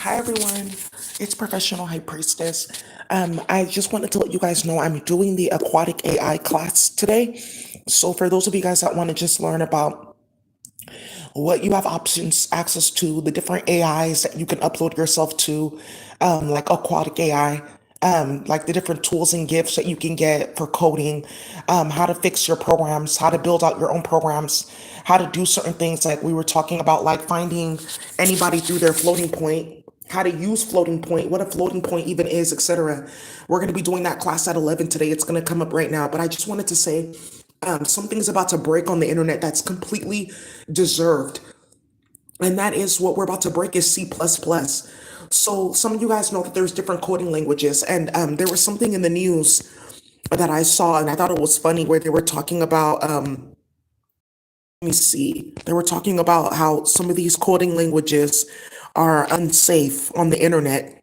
Hi everyone, it's Professional High Priestess. I just wanted to let you guys know I'm doing the aquatic AI class today. So for those of you guys that want to just learn about what you have options, access to, the different AIs that you can upload yourself to, like aquatic AI, like the different tools and gifts that you can get for coding, how to fix your programs, how to build out your own programs, how to do certain things like we were talking about, like finding anybody through their floating point, how to use floating point, what a floating point even is, etc. We're going to be doing that class at 11 today. It's going to come up right now, but I just wanted to say something's about to break on the internet that's completely deserved. And that is what we're about to break is C++. So some of you guys know that there's different coding languages. And there was something in the news that I saw and I thought it was funny where they were talking about, let me see, they were talking about how some of these coding languages are unsafe on the internet.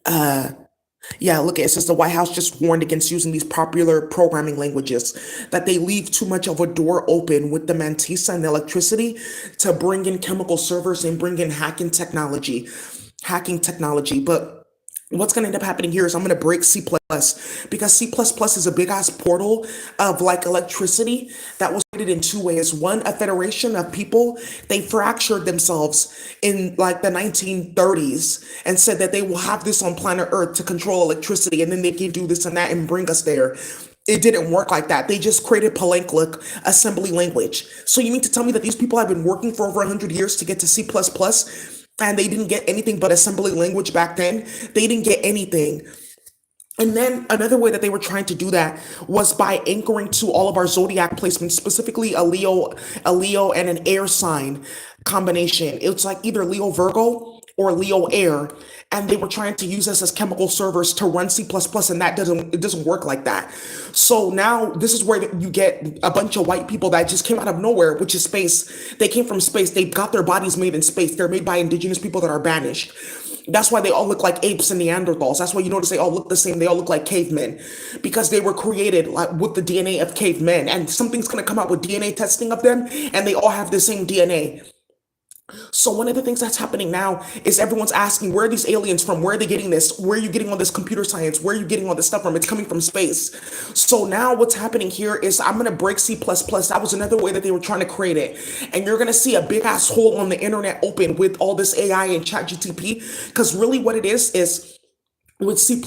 Yeah, look, it says the White House just warned against using these popular programming languages, that they leave too much of a door open with the Mantisa and the electricity to bring in chemical servers and bring in hacking technology. But what's going to end up happening here is I'm going to break C++ because C++ is a big ass portal of like electricity that was created in two ways. One, a federation of people, they fractured themselves in like the 1930s and said that they will have this on planet Earth to control electricity and then they can do this and that and bring us there. It didn't work like that. They just created Palenque assembly language. So you mean to tell me that these people have been working for over 100 years to get to C++, and they didn't get anything but assembly language back then? They didn't get anything. And then another way that they were trying to do that was by anchoring to all of our zodiac placements, specifically a Leo and an air sign combination. It's like either Leo Virgo or Leo Air. And they were trying to use us as chemical servers to run C++, and it doesn't work like that. So now this is where you get a bunch of white people that just came out of nowhere, which is space. They came from space. They got their bodies made in space. They're made by indigenous people that are banished. That's why they all look like apes and Neanderthals. That's why you notice they all look the same. They all look like cavemen because they were created like with the DNA of cavemen. And something's gonna come out with DNA testing of them, and they all have the same DNA. So one of the things that's happening now is everyone's asking, where are these aliens from? Where are they getting this? Where are you getting all this computer science? Where are you getting all this stuff from? It's coming from space. So now what's happening here is I'm going to break C++. That was another way that they were trying to create it. And you're going to see a big ass hole on the internet open with all this AI and chat GTP. Because really what it is with C++,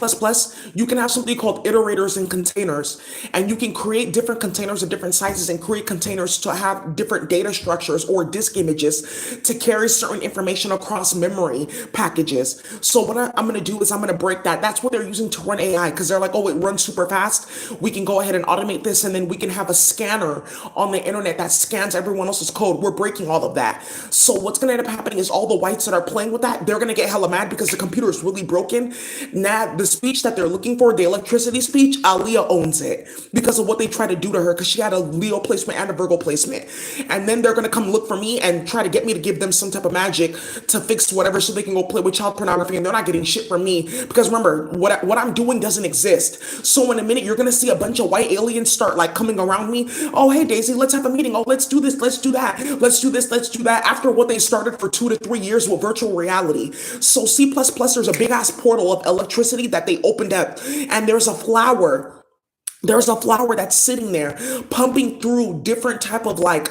you can have something called iterators and containers, and you can create different containers of different sizes and create containers to have different data structures or disk images to carry certain information across memory packages. So what I'm going to do is I'm going to break that. That's what they're using to run AI because they're like, oh, it runs super fast. We can go ahead and automate this, and then we can have a scanner on the internet that scans everyone else's code. We're breaking all of that. So what's going to end up happening is all the whites that are playing with that, they're going to get hella mad because the computer is really broken. Now, the speech that they're looking for, the electricity speech, Aaliyah owns it because of what they try to do to her because she had a Leo placement and a Virgo placement. And then they're going to come look for me and try to get me to give them some type of magic to fix whatever so they can go play with child pornography. And they're not getting shit from me because remember, what I'm doing doesn't exist. So in a minute, you're going to see a bunch of white aliens start like coming around me. Oh, hey, Daisy, let's have a meeting. Oh, let's do this. Let's do that. Let's do this. Let's do that. After what they started for 2 to 3 years with virtual reality. So C++, there's a big ass portal of electricity that they opened up, and there's a flower that's sitting there pumping through different type of like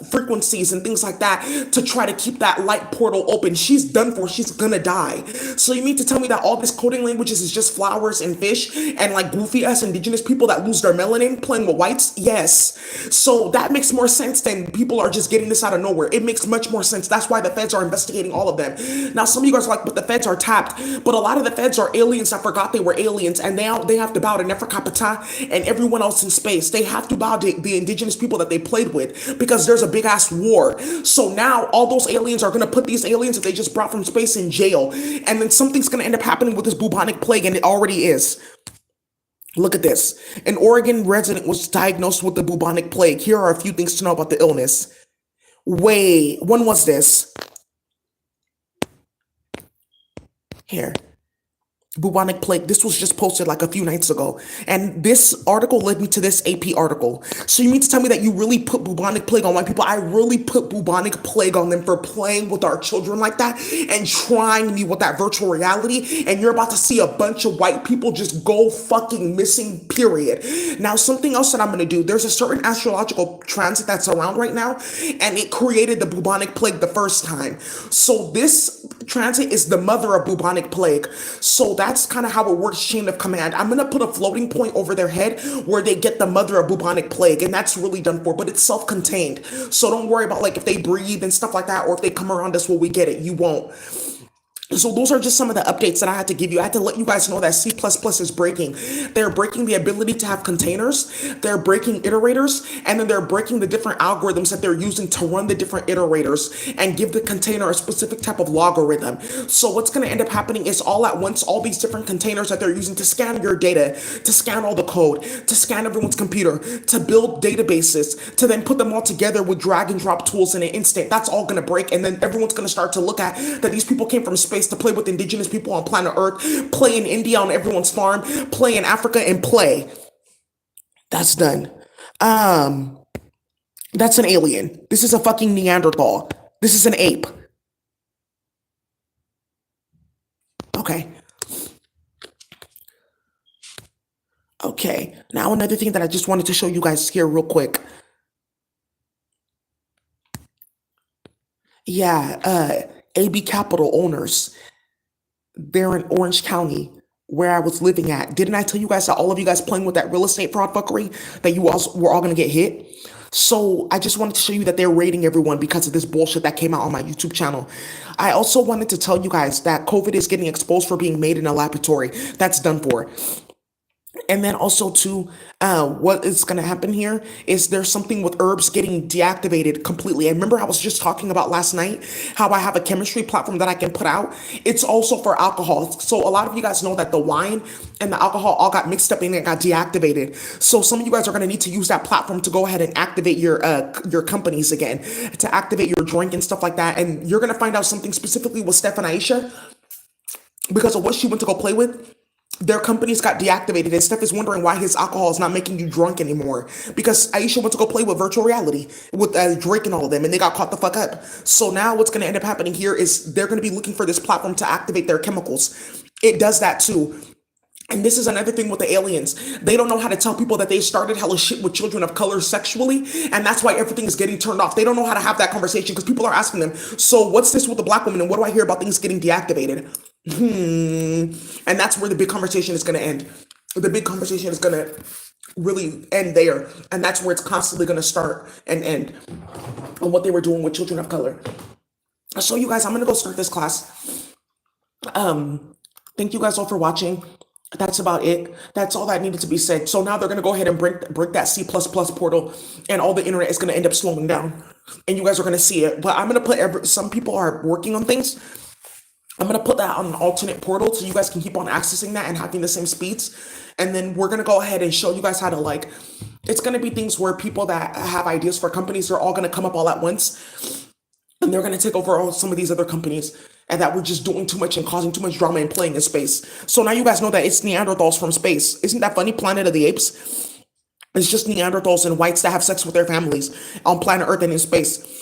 frequencies and things like that to try to keep that light portal open. She's done for. She's gonna die. So you mean to tell me that all this coding languages is just flowers and fish and like goofy ass indigenous people that lose their melanin playing with whites? Yes. So that makes more sense than people are just getting this out of nowhere. It makes much more sense. That's why the feds are investigating all of them. Now some of you guys are like, but the feds are tapped. But a lot of the feds are aliens that forgot they were aliens, and now they have to bow to Neferkapata and everyone else in space. They have to bow to the indigenous people that they played with because there's a big ass war. So now all those aliens are going to put these aliens that they just brought from space in jail. And then something's going to end up happening with this bubonic plague, and it already is. Look at this. An Oregon resident was diagnosed with the bubonic plague. Here are a few things to know about the illness. Wait, when was this? Here. bubonic plague. This was just posted like a few nights ago. And this article led me to this AP article. So you mean to tell me that you really put bubonic plague on white people? I really put bubonic plague on them for playing with our children like that and trying me with that virtual reality. And you're about to see a bunch of white people just go fucking missing, period. Now, something else that I'm going to do, there's a certain astrological transit that's around right now, and it created the bubonic plague the first time. So this transit is the mother of bubonic plague. So that's kind of how it works, chain of command. I'm gonna put a floating point over their head where they get the mother of bubonic plague, and that's really done for, but it's self-contained. So don't worry about like if they breathe and stuff like that, or if they come around us, will we get it? You won't. So those are just some of the updates that I had to give you. I had to let you guys know that C++ is breaking. They're breaking the ability to have containers, they're breaking iterators, and then they're breaking the different algorithms that they're using to run the different iterators and give the container a specific type of logarithm. So what's going to end up happening is all at once, all these different containers that they're using to scan your data, to scan all the code, to scan everyone's computer, to build databases, to then put them all together with drag and drop tools in an instant. That's all going to break. And then everyone's going to start to look at that these people came from space to play with indigenous people on planet Earth, play in India on everyone's farm, play in Africa, and play. That's done. Um, that's an alien. This is a fucking Neanderthal. This is an ape. Okay. Okay. Now another thing that I just wanted to show you guys here real quick. Yeah, AB Capital owners. They're in Orange County, where I was living at. Didn't I tell you guys that all of you guys playing with that real estate fraud fuckery that you all were all gonna get hit? So I just wanted to show you that they're raiding everyone because of this bullshit that came out on my YouTube channel. I also wanted to tell you guys that COVID is getting exposed for being made in a laboratory. That's done for. And then also too, what is going to happen here is there's something with herbs getting deactivated completely. And remember, I was just talking about last night how I have a chemistry platform that I can put out. It's also for alcohol. So a lot of you guys know that the wine and the alcohol all got mixed up and it got deactivated. So some of you guys are going to need to use that platform to go ahead and activate your companies again, to activate your drink and stuff like that. And you're going to find out something specifically with Steph and Aisha because of what she went to go play with. Their companies got deactivated, and Steph is wondering why his alcohol is not making you drunk anymore. Because Aisha went to go play with virtual reality with Drake and all of them, and they got caught the fuck up. So now what's going to end up happening here is they're going to be looking for this platform to activate their chemicals. It does that too. And this is another thing with the aliens. They don't know how to tell people that they started hella shit with children of color sexually, and that's why everything is getting turned off. They don't know how to have that conversation because people are asking them, so what's this with the black woman, and what do I hear about things getting deactivated? And that's where the big conversation is going to end. The big conversation is going to really end there, and that's where it's constantly going to start and end on what they were doing with children of color. So you guys, I'm going to go start this class. Thank you guys all for watching. That's about it. That's all that needed to be said. So now they're going to go ahead and break that C++ portal, and all the internet is going to end up slowing down, and you guys are going to see it. But I'm going to put some people are working on things. I'm going to put that on an alternate portal so you guys can keep on accessing that and having the same speeds. And then we're going to go ahead and show you guys how to it's going to be things where people that have ideas for companies are all going to come up all at once. And they're going to take over all some of these other companies, and that we're just doing too much and causing too much drama and playing in space. So now you guys know that it's Neanderthals from space. Isn't that funny? Planet of the Apes. It's just Neanderthals and whites that have sex with their families on planet Earth and in space.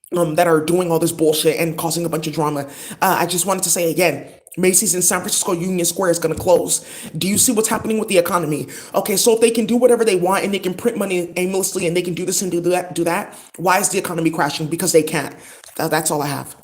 That are doing all this bullshit and causing a bunch of drama. I just wanted to say again, Macy's in San Francisco Union Square is going to close. Do you see what's happening with the economy? Okay, so if they can do whatever they want and they can print money aimlessly and they can do this and do that, why is the economy crashing? Because they can't. That's all I have.